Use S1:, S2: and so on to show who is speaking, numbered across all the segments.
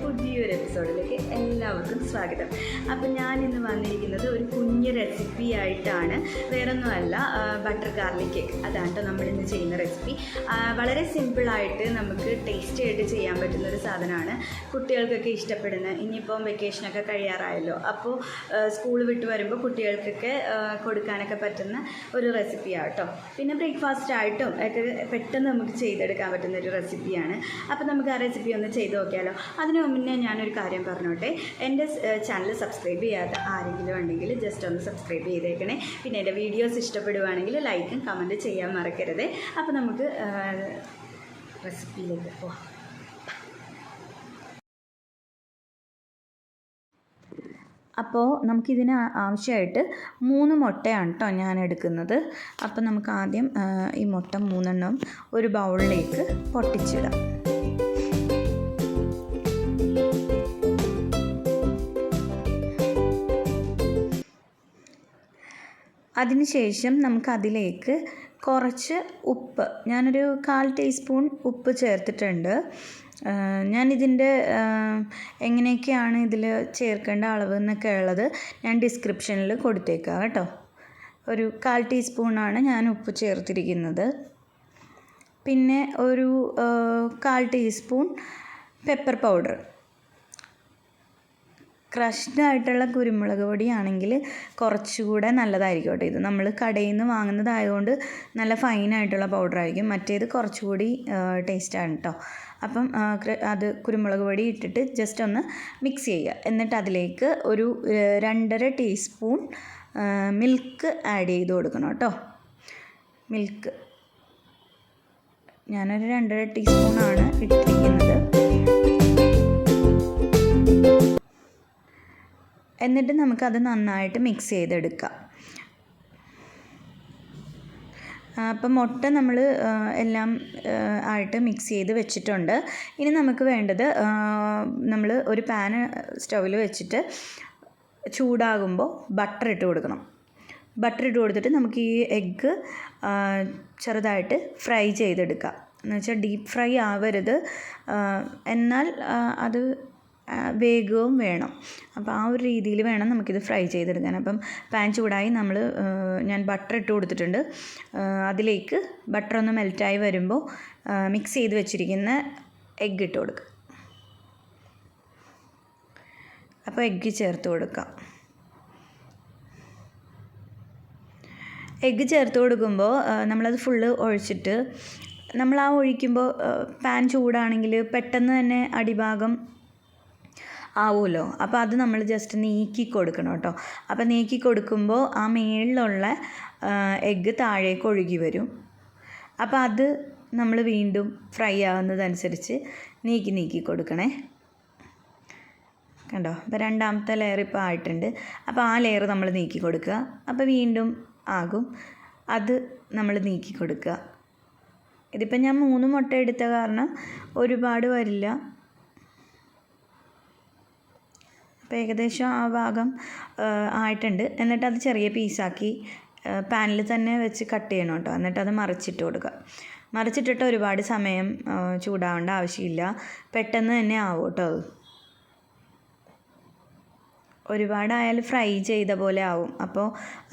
S1: പുതിയൊരു എപ്പിസോഡിലേക്ക് എല്ലാവർക്കും സ്വാഗതം. അപ്പം ഞാൻ ഇന്ന് വന്നിരിക്കുന്നത് ഒരു കുഞ്ഞു റെസിപ്പി ആയിട്ടാണ്. വേറൊന്നുമല്ല, ബട്ടർ ഗാർലിക് കേക്ക്. അതാണ് കേട്ടോ നമ്മളിന്ന് ചെയ്യുന്ന റെസിപ്പി. വളരെ സിമ്പിളായിട്ട് നമുക്ക് ടേസ്റ്റി ആയിട്ട് ചെയ്യാൻ പറ്റുന്ന ഒരു സാധനമാണ്. കുട്ടികൾക്കൊക്കെ ഇഷ്ടപ്പെടുന്ന, ഇനിയിപ്പം വെക്കേഷനൊക്കെ കഴിയാറായല്ലോ, അപ്പോൾ സ്കൂൾ വിട്ട് വരുമ്പോൾ കുട്ടികൾക്കൊക്കെ കൊടുക്കാനൊക്കെ പറ്റുന്ന ഒരു റെസിപ്പിയാണ് കേട്ടോ. പിന്നെ ബ്രേക്ക്ഫാസ്റ്റ് ആയിട്ടും ഒക്കെ പെട്ടെന്ന് നമുക്ക് ചെയ്തെടുക്കാൻ പറ്റുന്ന ഒരു റെസിപ്പിയാണ്. അപ്പോൾ നമുക്ക് ആ റെസിപ്പി ഒന്ന് ചെയ്ത് നോക്കിയാലോ. അതിന് മുന്നേ ഞാനൊരു കാര്യം പറഞ്ഞോട്ടെ. എൻ്റെ ചാനൽ സബ്സ്ക്രൈബ് ചെയ്യാത്ത ആരെങ്കിലും ഉണ്ടെങ്കിൽ ജസ്റ്റ് ഒന്ന് സബ്സ്ക്രൈബ് ചെയ്തേക്കണേ. പിന്നെ എൻ്റെ വീഡിയോസ് ഇഷ്ടപ്പെടുവാണെങ്കിൽ ലൈക്കും കമൻറ്റ് ചെയ്യാൻ മറക്കരുത്. അപ്പോൾ നമുക്ക് റെസിപ്പിയിലേക്ക് പോവാം. അപ്പോൾ നമുക്കിതിന് ആവശ്യമായിട്ട് 3 മുട്ടയാണ് കേട്ടോ ഞാൻ എടുക്കുന്നത്. അപ്പോൾ നമുക്ക് ആദ്യം ഈ മുട്ട 3 ഒരു ബൗളിലേക്ക് പൊട്ടിച്ചിടാം. അതിനുശേഷം നമുക്കതിലേക്ക് കുറച്ച് ഉപ്പ്, ഞാനൊരു 1/4 ടീസ്പൂൺ ഉപ്പ് ചേർത്തിട്ടുണ്ട്. ഞാനിതിൻ്റെ എങ്ങനെയൊക്കെയാണ് ഇതിൽ ചേർക്കേണ്ട അളവ് എന്നൊക്കെ ഉള്ളത് ഞാൻ ഡിസ്ക്രിപ്ഷനിൽ കൊടുത്തേക്കാം കേട്ടോ. ഒരു 1/4 ടീസ്പൂണാണ് ഞാൻ ഉപ്പ് ചേർത്തിരിക്കുന്നത്. പിന്നെ ഒരു 1/4 ടീസ്പൂൺ പെപ്പർ പൗഡർ. ക്രഷ്ഡ് ആയിട്ടുള്ള കുരുമുളക് പൊടിയാണെങ്കിൽ കുറച്ചുകൂടെ നല്ലതായിരിക്കും കേട്ടോ. ഇത് നമ്മൾ കടയിൽ നിന്ന് വാങ്ങുന്നതായതുകൊണ്ട് നല്ല ഫൈനായിട്ടുള്ള പൗഡറായിരിക്കും. മറ്റേത് കുറച്ചുകൂടി ടേസ്റ്റാണ് കേട്ടോ. അപ്പം അത് കുരുമുളക് പൊടി ഇട്ടിട്ട് ജസ്റ്റ് ഒന്ന് മിക്സ് ചെയ്യുക. എന്നിട്ട് അതിലേക്ക് ഒരു 2.5 ടീസ്പൂൺ മിൽക്ക് ആഡ് ചെയ്ത് കൊടുക്കണം കേട്ടോ. മിൽക്ക് ഞാനൊരു 2.5 ടീസ്പൂണാണ് ഇട്ടിരിക്കുന്നത്. എന്നിട്ട് നമുക്കത് നന്നായിട്ട് മിക്സ് ചെയ്തെടുക്കാം. അപ്പം മുട്ട നമ്മൾ എല്ലാം ആയിട്ട് മിക്സ് ചെയ്ത് വെച്ചിട്ടുണ്ട്. ഇനി നമുക്ക് വേണ്ടത്, നമ്മൾ ഒരു പാന് സ്റ്റൗവിൽ വെച്ചിട്ട് ചൂടാകുമ്പോൾ ബട്ടർ ഇട്ട് കൊടുക്കണം. ബട്ടർ ഇട്ട് കൊടുത്തിട്ട് നമുക്ക് ഈ എഗ്ഗ് ചെറുതായിട്ട് ഫ്രൈ ചെയ്തെടുക്കാം. എന്ന് വെച്ചാൽ ഡീപ്പ് ഫ്രൈ ആവരുത്, എന്നാൽ അത് വേഗവും വേണം. അപ്പോൾ ആ ഒരു രീതിയിൽ വേണം നമുക്കിത് ഫ്രൈ ചെയ്തെടുക്കാൻ. അപ്പം പാൻ ചൂടായി ഞാൻ ബട്ടർ ഇട്ട് കൊടുത്തിട്ടുണ്ട്. അതിലേക്ക് ബട്ടർ ഒന്ന് മെൽറ്റായി വരുമ്പോൾ മിക്സ് ചെയ്ത് വെച്ചിരിക്കുന്ന എഗ്ഗ് ഇട്ട് കൊടുക്കുക. അപ്പോൾ എഗ്ഗ് ചേർത്ത് കൊടുക്കാം. എഗ്ഗ് ചേർത്ത് കൊടുക്കുമ്പോൾ നമ്മളത് ഫുള്ള് ഒഴിച്ചിട്ട്, നമ്മൾ ആ ഒഴിക്കുമ്പോൾ പാൻ ചൂടാണെങ്കിൽ പെട്ടെന്ന് തന്നെ അടിഭാഗം ആവുമല്ലോ. അപ്പോൾ അത് നമ്മൾ ജസ്റ്റ് നീക്കി കൊടുക്കണം കേട്ടോ. അപ്പോൾ നീക്കി കൊടുക്കുമ്പോൾ ആ മേളിലുള്ള എഗ്ഗ് താഴേക്ക് ഒഴുകി വരും. അപ്പോൾ അത് നമ്മൾ വീണ്ടും ഫ്രൈ ആവുന്നതനുസരിച്ച് നീക്കി കൊടുക്കണേ. കണ്ടോ, അപ്പോൾ 2ാമത്തെ ലെയർ ഇപ്പോൾ ആയിട്ടുണ്ട്. അപ്പോൾ ആ ലെയർ നമ്മൾ നീക്കി കൊടുക്കുക. അപ്പോൾ വീണ്ടും ആകും, അത് നമ്മൾ നീക്കി കൊടുക്കുക. ഇതിപ്പോൾ ഞാൻ 3 മുട്ട എടുത്ത കാരണം ഒരുപാട് വരില്ല. അപ്പോൾ ഏകദേശം ആ ഭാഗം ആയിട്ടുണ്ട്. എന്നിട്ട് അത് ചെറിയ പീസാക്കി പാനിൽ തന്നെ വെച്ച് കട്ട് ചെയ്യണം കേട്ടോ. എന്നിട്ട് അത് മറിച്ചിട്ട് കൊടുക്കുക. മറിച്ചിട്ടിട്ട് ഒരുപാട് സമയം ചൂടാവേണ്ട ആവശ്യമില്ല, പെട്ടെന്ന് തന്നെ ആവും കേട്ടോ. അത് ഒരുപാടായാൽ ഫ്രൈ ചെയ്ത പോലെ ആവും. അപ്പോൾ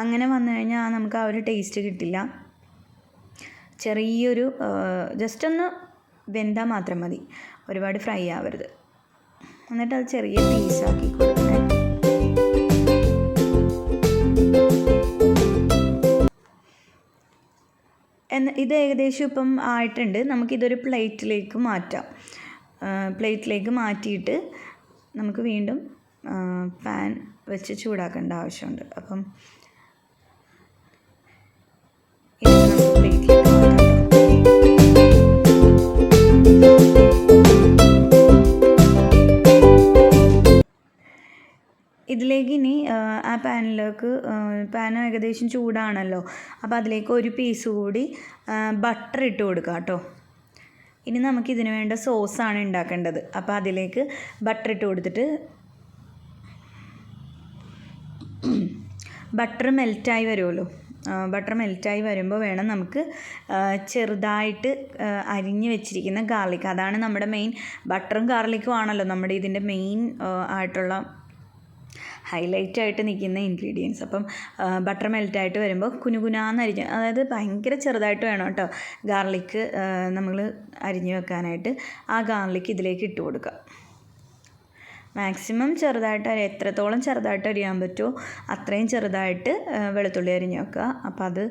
S1: അങ്ങനെ വന്നു കഴിഞ്ഞാൽ നമുക്ക് ആ ഒരു ടേസ്റ്റ് കിട്ടില്ല. ചെറിയൊരു ജസ്റ്റ് ഒന്ന് വെന്താൽ മാത്രം മതി, ഒരുപാട് ഫ്രൈ ആവരുത്. എന്നിട്ട് അത് ചെറിയ പീസാക്കി കൊടുക്കണേ. ഇത് ഏകദേശം ഇപ്പം ആയിട്ടുണ്ട്. നമുക്കിതൊരു പ്ലേറ്റിലേക്ക് മാറ്റാം. പ്ലേറ്റിലേക്ക് മാറ്റിയിട്ട് നമുക്ക് വീണ്ടും പാൻ വെച്ച് ചൂടാക്കേണ്ട ആവശ്യമുണ്ട്. അപ്പം ഇത് നമുക്ക് പ്ലേറ്റിലേക്ക് മാറ്റാം. ഇതിലേക്ക് ഇനി ആ പാൻ ഏകദേശം ചൂടാണല്ലോ. അപ്പോൾ അതിലേക്ക് ഒരു പീസ് കൂടി ബട്ടർ ഇട്ട് കൊടുക്കുക കേട്ടോ. ഇനി നമുക്കിതിന് വേണ്ട സോസാണ് ഉണ്ടാക്കേണ്ടത്. അപ്പോൾ അതിലേക്ക് ബട്ടർ ഇട്ട് കൊടുത്തിട്ട് ബട്ടർ മെൽറ്റായി വരുമല്ലോ, ബട്ടർ മെൽറ്റായി വരുമ്പോൾ വേണം നമുക്ക് ചെറുതായിട്ട് അരിഞ്ഞ് വെച്ചിരിക്കുന്ന ഗാർലിക്, അതാണ് നമ്മുടെ മെയിൻ. ബട്ടറും ഗാർലിക്കും ആണല്ലോ നമ്മുടെ ഇതിൻ്റെ മെയിൻ ആയിട്ടുള്ള ഹൈലൈറ്റ് ആയിട്ട് നിൽക്കുന്ന ഇൻഗ്രീഡിയൻസ്. അപ്പം ബട്ടർ മെൽറ്റായിട്ട് വരുമ്പോൾ കുനുകുനാന്ന് അരിഞ്ഞ്, അതായത് ഭയങ്കര ചെറുതായിട്ട് വേണം കേട്ടോ ഗാർലിക്ക് നമ്മൾ അരിഞ്ഞ് വെക്കാനായിട്ട്. ആ ഗാർലിക്ക് ഇതിലേക്ക് ഇട്ട് കൊടുക്കുക. മാക്സിമം ചെറുതായിട്ട് എത്രത്തോളം ചെറുതായിട്ട് അരിയാൻ പറ്റുമോ അത്രയും ചെറുതായിട്ട് വെളുത്തുള്ളി അരിഞ്ഞ് വെക്കുക. അപ്പോൾ അത്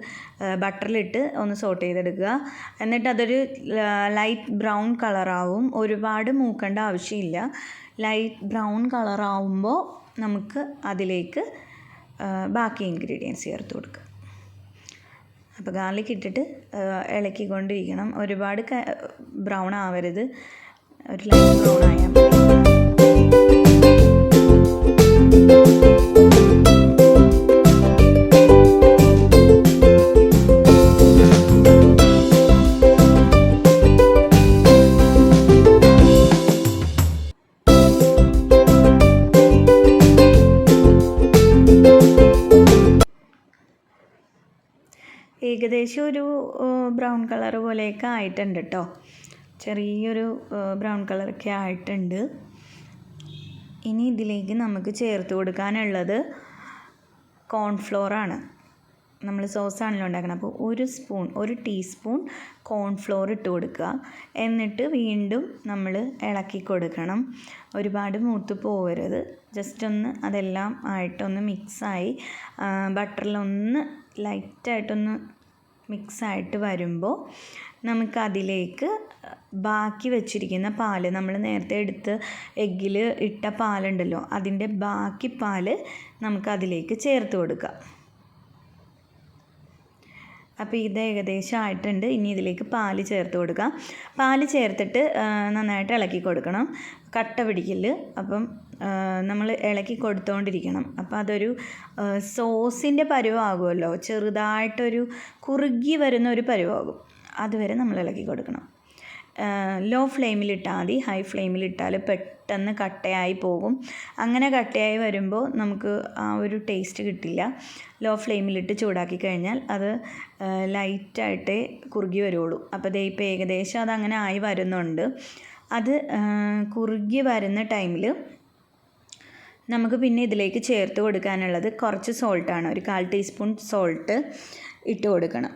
S1: ബട്ടറിലിട്ട് ഒന്ന് സോട്ട് ചെയ്തെടുക്കുക. എന്നിട്ട് അതൊരു ലൈറ്റ് ബ്രൗൺ കളറാവും. ഒരുപാട് മൂക്കേണ്ട ആവശ്യമില്ല. ലൈറ്റ് ബ്രൗൺ കളറാവുമ്പോൾ നമുക്ക് അതിലേക്ക് ബാക്കി ഇൻഗ്രീഡിയൻസ് ചേർത്ത് കൊടുക്കുക. അപ്പോൾ ഗാർലിക് ഇട്ടിട്ട് ഇളക്കിക്കൊണ്ടിരിക്കണം. ഒരുപാട് ബ്രൗൺ ആവരുത്, ഒരു ലൈറ്റ് ബ്രൗൺ ആയാൽ മതി. ഏകദേശം ഒരു ബ്രൗൺ കളർ പോലെയൊക്കെ ആയിട്ടുണ്ട് കേട്ടോ. ചെറിയൊരു ബ്രൗൺ കളറൊക്കെ ആയിട്ടുണ്ട്. ഇനി ഇതിലേക്ക് നമുക്ക് ചേർത്ത് കൊടുക്കാനുള്ളത് കോൺഫ്ലോറാണ്. നമ്മൾ സോസാണല്ലോ ഉണ്ടാക്കണം. അപ്പോൾ ഒരു ടീസ്പൂൺ കോൺഫ്ലോർ ഇട്ട് കൊടുക്കുക. എന്നിട്ട് വീണ്ടും നമ്മൾ ഇളക്കി കൊടുക്കണം. ഒരുപാട് മൂത്ത് പോകരുത്. ജസ്റ്റ് ഒന്ന് അതെല്ലാം ആയിട്ടൊന്ന് മിക്സായി ബട്ടറിലൊന്ന് ലൈറ്റായിട്ടൊന്ന് മിക്സായിട്ട് വരുമ്പോൾ നമുക്കതിലേക്ക് ബാക്കി വെച്ചിരിക്കുന്ന പാല്, നമ്മൾ നേരത്തെ എടുത്ത് എഗ്ഗിൽ ഇട്ട പാലുണ്ടല്ലോ, അതിൻ്റെ ബാക്കി പാല് നമുക്കതിലേക്ക് ചേർത്ത് കൊടുക്കാം. അപ്പോൾ ഇത് ഏകദേശം ആയിട്ടുണ്ട്. ഇനി ഇതിലേക്ക് പാല് ചേർത്ത് കൊടുക്കാം. പാല് ചേർത്തിട്ട് നന്നായിട്ട് ഇളക്കി കൊടുക്കണം, കട്ട പിടിക്കല്. അപ്പം നമ്മൾ ഇളക്കി കൊടുത്തുകൊണ്ടിരിക്കണം. അപ്പോൾ അതൊരു സോസിൻ്റെ പരുവാകുമല്ലോ, ചെറുതായിട്ടൊരു കുറുകി വരുന്ന ഒരു പരുവാകും. അതുവരെ നമ്മൾ ഇളക്കി കൊടുക്കണം. ലോ ഫ്ലെയിമിലിട്ടാൽ മതി. ഹൈ ഫ്ലെയിമിലിട്ടാൽ പെട്ടെന്ന് കട്ടയായി പോകും. അങ്ങനെ കട്ടയായി വരുമ്പോൾ നമുക്ക് ആ ഒരു ടേസ്റ്റ് കിട്ടില്ല. ലോ ഫ്ലെയിമിലിട്ട് ചൂടാക്കി കഴിഞ്ഞാൽ അത് ലൈറ്റായിട്ടേ കുറുകി വരുള്ളൂ. അപ്പോൾ ദേ ഇപ്പോൾ ഏകദേശം അതങ്ങനെ ആയി വരുന്നുണ്ട്. അത് കുറുകി വരുന്ന ടൈമിൽ നമുക്ക് പിന്നെ ഇതിലേക്ക് ചേർത്ത് കൊടുക്കാനുള്ളത് കുറച്ച് സോൾട്ടാണ്. ഒരു 1/4 ടീസ്പൂൺ സോൾട്ട് ഇട്ട് കൊടുക്കണം.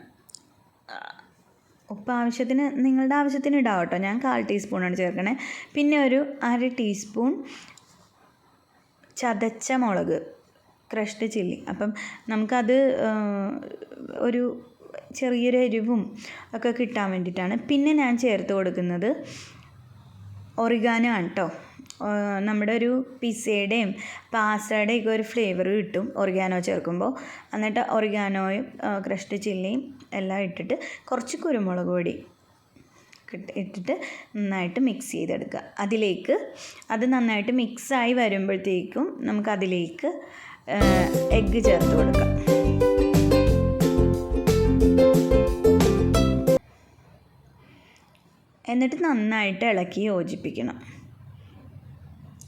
S1: ഉപ്പ് ആവശ്യത്തിന്, നിങ്ങളുടെ ആവശ്യത്തിന് ഇടാം കേട്ടോ. ഞാൻ 1/4 ടീസ്പൂണാണ് ചേർക്കണേ. പിന്നെ ഒരു 1/2 ടീസ്പൂൺ ചതച്ച മുളക്, ക്രഷ്ഡ് ചില്ലി. അപ്പം നമുക്കത് ഒരു ചെറിയൊരു എരിവും ഒക്കെ കിട്ടാൻ വേണ്ടിയിട്ടാണ്. പിന്നെ ഞാൻ ചേർത്ത് കൊടുക്കുന്നത് ഒറിഗാനോ ആണ് കേട്ടോ. നമ്മുടെ ഒരു പിസ്സയുടെയും പാസ്തയുടെയും ഒക്കെ ഒരു ഫ്ലേവർ കിട്ടും ഒറിഗാനോ ചേർക്കുമ്പോൾ. എന്നിട്ട് ഒറിഗാനോയും ക്രഷ്ഡ് ചില്ലിയും എല്ലാം ഇട്ടിട്ട് കുറച്ച് കുരുമുളക് പൊടി ഇട്ടിട്ട് നന്നായിട്ട് മിക്സ് ചെയ്തെടുക്കുക. അതിലേക്ക് അത് നന്നായിട്ട് മിക്സായി വരുമ്പോഴത്തേക്കും നമുക്കതിലേക്ക് എഗ്ഗ് ചേർത്ത് കൊടുക്കാം. എന്നിട്ട് നന്നായിട്ട് ഇളക്കി യോജിപ്പിക്കണം.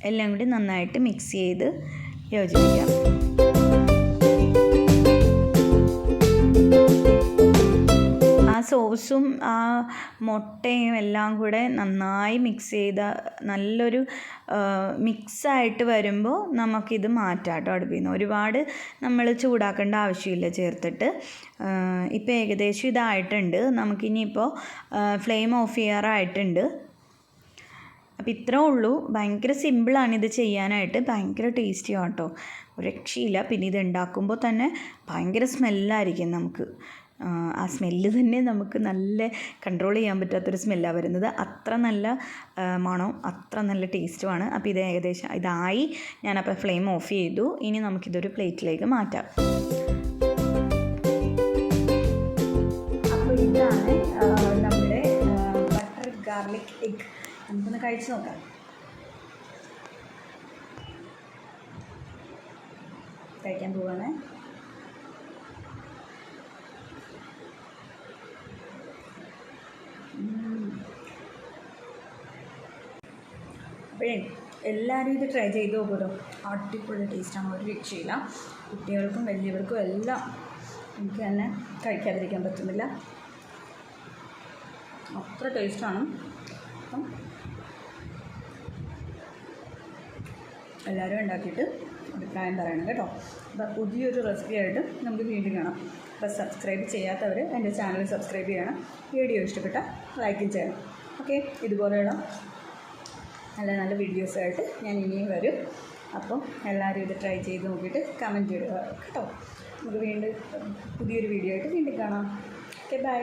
S1: എല്ലാം കൂടി നന്നായിട്ട് മിക്സ് ചെയ്ത് യോജിപ്പിക്കാം. ആ സോസും ആ മുട്ടയും എല്ലാം കൂടെ നന്നായി മിക്സ് ചെയ്ത നല്ലൊരു മിക്സായിട്ട് വരുമ്പോൾ നമുക്കിത് മാറ്റാം കേട്ടോ അടുപ്പിൽ നിന്ന്. ഒരുപാട് നമ്മൾ ചൂടാക്കേണ്ട ആവശ്യമില്ല ചേർത്തിട്ട്. ഇപ്പോൾ ഏകദേശം ഇതായിട്ടുണ്ട്. നമുക്കിനിയിപ്പോൾ ഫ്ലെയിം ഓഫ് ചെയ്യാറായിട്ടുണ്ട്. അപ്പോൾ ഇത്രേ ഉള്ളൂ. ഭയങ്കര സിമ്പിളാണ് ഇത് ചെയ്യാനായിട്ട്. ഭയങ്കര ടേസ്റ്റിയാണ് കേട്ടോ, ഒരു രക്ഷയില്ല. പിന്നെ ഇത് ഉണ്ടാക്കുമ്പോൾ തന്നെ ഭയങ്കര സ്മെല്ലായിരിക്കും നമുക്ക്. ആ സ്മെല്ല് തന്നെ നമുക്ക് നല്ല കൺട്രോൾ ചെയ്യാൻ പറ്റാത്തൊരു സ്മെല്ലാണ് വരുന്നത്. അത്ര നല്ല മണവും അത്ര നല്ല ടേസ്റ്റുമാണ്. അപ്പോൾ ഇത് ഏകദേശം ഇതായി. ഞാനപ്പോൾ ഫ്ലെയിം ഓഫ് ചെയ്തു. ഇനി നമുക്കിതൊരു പ്ലേറ്റിലേക്ക് മാറ്റാം. അപ്പോൾ ഇതാണ് നമ്മുടെ ബട്ടർ ഗാർലിക് എഗ്. നമുക്കൊന്ന് കഴിച്ച് നോക്കാം. കഴിക്കാൻ പോവാണ്. അപ്പോഴേ എല്ലാവരും ഇത് ട്രൈ ചെയ്ത് നോക്കുമല്ലോ. അടിപൊളി ടേസ്റ്റാണ്, ഒരു രക്ഷയില്ല. കുട്ടികൾക്കും വലിയവർക്കും എല്ലാം എനിക്ക് തന്നെ കഴിക്കാതിരിക്കാൻ പറ്റുന്നില്ല, അത്ര ടേസ്റ്റാണ്. അപ്പം എല്ലാവരും ഉണ്ടാക്കിയിട്ട് അഭിപ്രായം പറയണം കേട്ടോ. അപ്പോൾ പുതിയൊരു റെസിപ്പി ആയിട്ട് നമുക്ക് വീണ്ടും കാണാം. അപ്പോൾ സബ്സ്ക്രൈബ് ചെയ്യാത്തവർ എൻ്റെ ചാനൽ സബ്സ്ക്രൈബ് ചെയ്യണം, വീഡിയോ ഇഷ്ടപ്പെട്ടാൽ ലൈക്കും ചെയ്യണം. ഓക്കെ, ഇതുപോലെയുള്ള നല്ല നല്ല വീഡിയോസായിട്ട് ഞാൻ ഇനിയും വരും. അപ്പം എല്ലാവരും ഇത് ട്രൈ ചെയ്ത് നോക്കിയിട്ട് കമൻറ്റ് ചെയ്യുക കേട്ടോ. നമുക്ക് വീണ്ടും പുതിയൊരു വീഡിയോ ആയിട്ട് വീണ്ടും കാണാം. Okay, by.